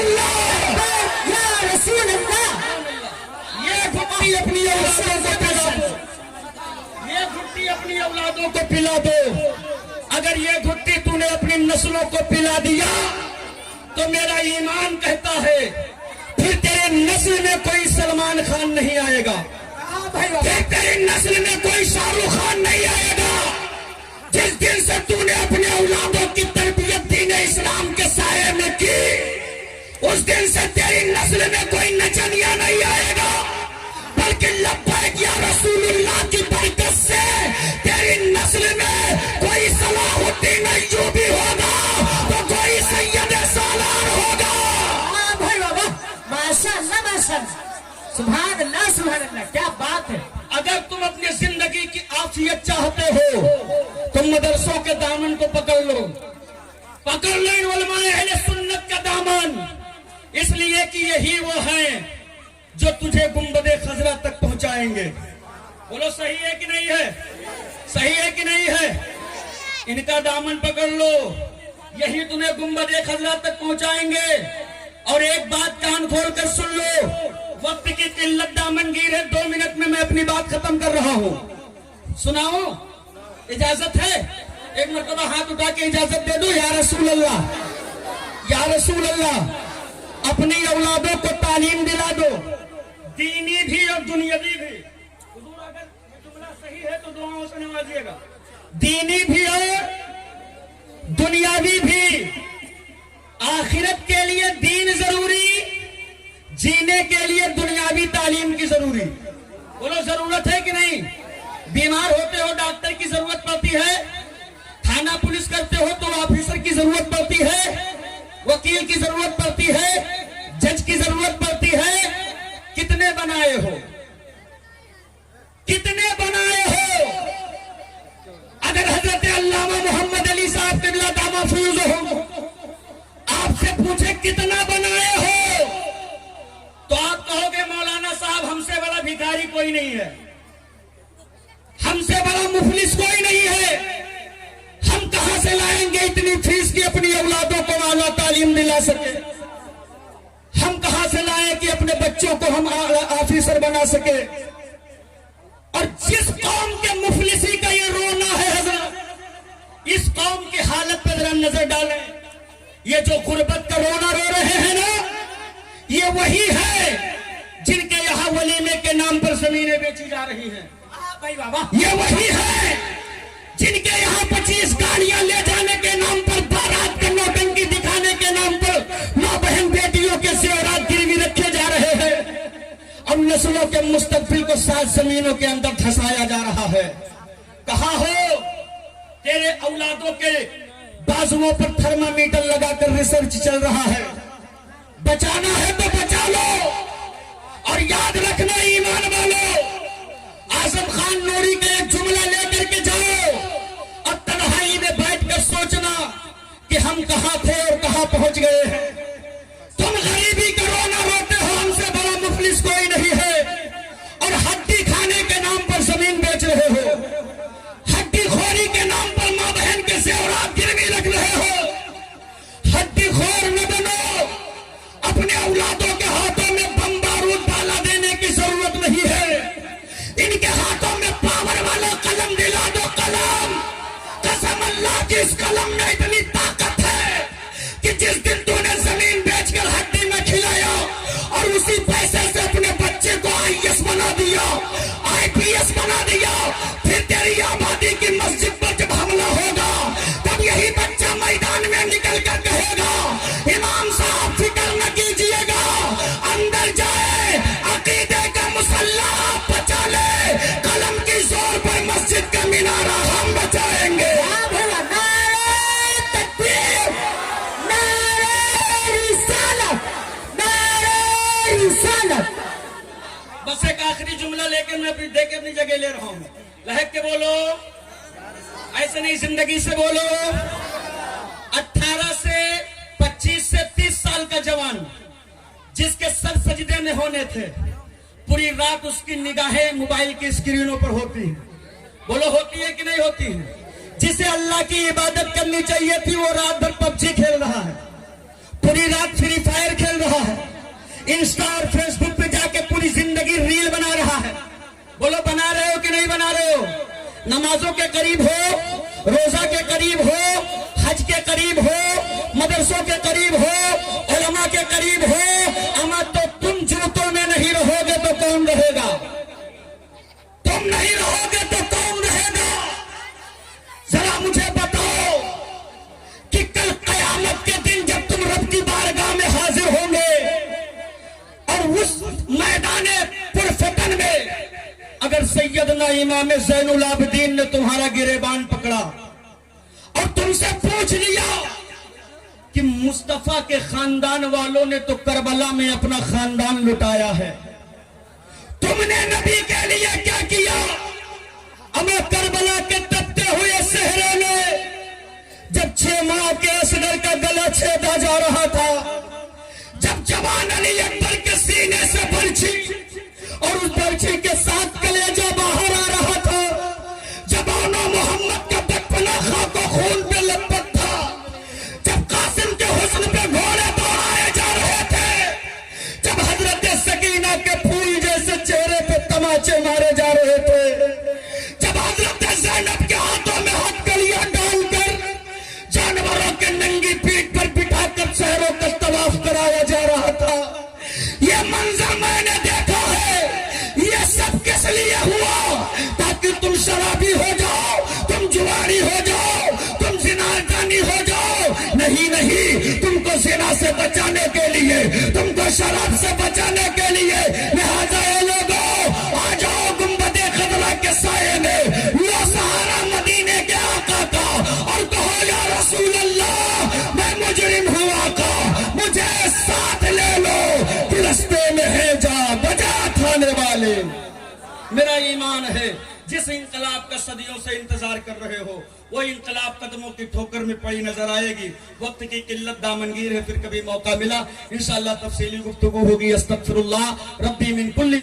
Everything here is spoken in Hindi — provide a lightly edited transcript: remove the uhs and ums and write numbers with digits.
अल्लाह, या रसूल अल्लाह। ये घुट्टी अपनी औलादों को पिला दो, ये घुट्टी अपनी औलादों को पिला दो। अगर ये घुट्टी तूने अपनी नस्लों को पिला दिया तो मेरा ईमान कहता है फिर तेरे नस्ल में कोई सलमान खान नहीं आएगा, फिर तेरी नस्ल में कोई शाहरुख खान नहीं आएगा। जिस दिन से तूने अपने औलादों की तरबियत दीन इस्लाम के साये में की, उस दिन से तेरी नस्ल में कोई नचनिया नहीं आएगा, बल्कि लब्बैक या रसूलुल्लाह की बरकत से तेरी नस्ल में कोई सलाहुद्दीन अय्यूबी होगा तो कोई सैयद सालार होगा। भाई बाबा, माशाअल्लाह माशाअल्लाह, सुभान अल्लाह सुभान अल्लाह, क्या बात है। अगर तुम अपनी जिंदगी की आफियत चाहते हो तुम मदरसों के दामन को पकड़ लो, पकड़ लो इन उलमाए अहले सुन्नत का दामन, इसलिए कि यही वो हैं जो तुझे गुंबदे खजरा तक पहुंचाएंगे। बोलो सही है कि नहीं है, सही है कि नहीं है। इनका दामन पकड़ लो, यही तुम्हें गुंबदे खजरा तक पहुंचाएंगे। और एक बात कान खोल कर सुन लो, वक्त की किल्लत दामनगीर है, 2 मिनट में मैं अपनी बात खत्म कर रहा हूं। सुनाओ, इजाजत है? एक मरतबा हाथ उठा के इजाजत दे दो। या रसूल अल्लाह, या रसूल अल्लाह, अपनी औलादों को तालीम दिला दो, दीनी भी और दुनियावी भी। हुजूर अगर ये जुमला सही है तो दुआओं से नवाजिएगा। दीनी भी और दुनियावी भी। आखिरत के लिए दीन जरूरी, जीने के लिए दुनियावी तालीम की जरूरी। बोलो जरूरत है कि नहीं। बीमार होते हो डॉक्टर की जरूरत पड़ती है, थाना पुलिस करते हो तो ऑफिसर की जरूरत पड़ती है, वकील की जरूरत पड़ती है, जज की जरूरत पड़ती है। कितने बनाए हो, कितने बनाए हो। अगर हजरत अल्लामा मोहम्मद अली साहब क़िबला दामा फयूज़ हो आपसे पूछे कितना बनाए हो तो आप कहोगे मौलाना साहब हमसे बड़ा भिखारी कोई नहीं है, हमसे बड़ा मुफलिस कोई नहीं है। हम कहां से लाएंगे इतनी फीस की अपनी औलादों को आला तालीम दिला सके। हम कहां से लाएं कि अपने बच्चों को हम ऑफिसर बना सके। और जिस कौम के मुफलिसी का ये रोना है हजरत, इस कौम की हालत पर जरा नजर डालें। ये जो गुर्बत का रोना रो रहे हैं ना, ये वही है जिनके यहाँ वलीमे के नाम पर जमीनें बेची जा रही हैं। भाई बाबा, ये वही है जिनके यहाँ 25 गाड़ियां ले जाने के नाम पर, बारात का नौटंकी दिखाने के नाम पर मां बहन बेटियों के ज़ेवरात गिरवी रखे जा रहे हैं और नस्लों के मुस्तकबिल को 7 जमीनों के अंदर धंसाया जा रहा है। कहाँ हो तेरे औलादों के बाजुओं पर थर्मामीटर लगाकर रिसर्च चल रहा है। बचाना है तो बचा लो। और याद रखना ईमान वालों, आजम खान नूरी का एक जुमला लेकर के जाओ और तन्हाई में बैठकर सोचना कि हम कहां थे और कहां पहुंच गए हैं। तुम गरीबी का रोना रोते हो, हमसे बड़ा मुफलिस कोई नहीं है। और हड्डी खाने के नाम पर जमीन बेच रहे हो, हड्डी खोरी के नाम पर मां बहन के ज़ेवरात गिरवी रख रहे हो। हड्डी खोर न बनो। अपने औलादों के हाथों में बम बारूद डाला देने की जरूरत नहीं है। इनके हाथों में पावर वाला कलम दिला दो। कलम, कसम अल्लाह की, इस कलम में इतनी ताकत है कि जिस दिन तूने जमीन बेचकर हड्डी में खिलाया और उसी पैसे से अपने बच्चे को IAS बना दिया, IPS बना दिया, फिर तेरी आबादी की मस्जिद पर जब हमला होगा तब यही बच्चा मैदान में निकल कर कहेगा इमाम साहब फिक्र न कीजिएगा, अंदर जाए अकीदे का मुसल्ला बचा ले, कलम की जोर पर मस्जिद का मीनारा हम बचाएंगे। बस एक आखिरी जुमला लेकर मैं दे के अपनी जगह ले रहा हूं। लहक के बोलो, ऐसे नहीं जिंदगी से बोलो। 18 से 25 से 30 साल का जवान जिसके सर सजदे में होने थे, पूरी रात उसकी निगाहें मोबाइल की स्क्रीनों पर होती है। बोलो होती है कि नहीं होती है। जिसे अल्लाह की इबादत करनी चाहिए थी वो रात भर PUBG खेल रहा है, पूरी रात फ्री फायर खेल इंस्टा और फेसबुक पे जाके पूरी जिंदगी रील बना रहा है। बोलो बना रहे हो कि नहीं बना रहे हो? नमाजों के करीब हो, रोजा के करीब हो, हज के करीब हो, मदरसों के करीब हो, उलमा के करीब हो, अमा तो तुम जूतों में नहीं रहोगे तो कौन रहेगा? तुम नहीं रहोगे तो कौन रहेगा? जरा मुझे बताओ कि कल कयामत के दिन जब तुम रब की बारगाह में हाजिर होंगे और उस मैदान पुरफतन में अगर सैयदना इमाम ज़ैनुल आबिदीन ने तुम्हारा गिरेबान पकड़ा और तुमसे पूछ लिया कि मुस्तफा के खानदान वालों ने तो करबला में अपना खानदान लुटाया है, तुमने नबी के लिए क्या किया? अमा करबला के तपते हुए सहरे में जब 6 माह के असगर का गला छेदा जा रहा था, जब जवान अली अकबर के सीने से बर्छी और उस बर्छी के साथ कलेजा बाहर आ रहा था, जवानों मोहम्मद का बचपना खाको खून पे लपट था, जब कासिम के हुस्न पे घोड़े दौड़ाए जा रहे थे, जब हजरत सकीना के फूल जैसे चेहरे पे तमाचे मारे जा रहे थे, जब हजरत ज़ैनब के हाथों में हथकड़ियां डालकर जानवरों के नंगी पीठ पर बिठाकर शहरों का तवाफ कराया जा रहा था, ये मंजर मैंने देखा है। ये सब किस लिए हुआ? ताकि तुम शराबी हो जाओ, तुम जुआरी हो जाओ, तुम जिनादानी हो जाओ। नहीं नहीं, तुमको जिना से बचाने के लिए, तुमको शराब से बचाने के लिए, लिहाजा ये लोगों आ जाओ गुंबदे खदरा के साये में, लो सहारा मदीने के आका का और कहो या रसूल अल्लाह मैं मुजरिम हूँ आका, मुझे साथ ले लो, रस्ते में है जा बजा थाने वाले। मेरा ईमान है जिस इंकलाब का सदियों से इंतजार कर रहे हो वो इंकलाब कदमों की ठोकर में पड़ी नजर आएगी। वक्त की किल्लत दामनगीर है, फिर कभी मौका मिला इंशाअल्लाह तफसीली गुफ्तगू होगी। अस्तगफिरुल्लाह रब्बी मिन कुल्ली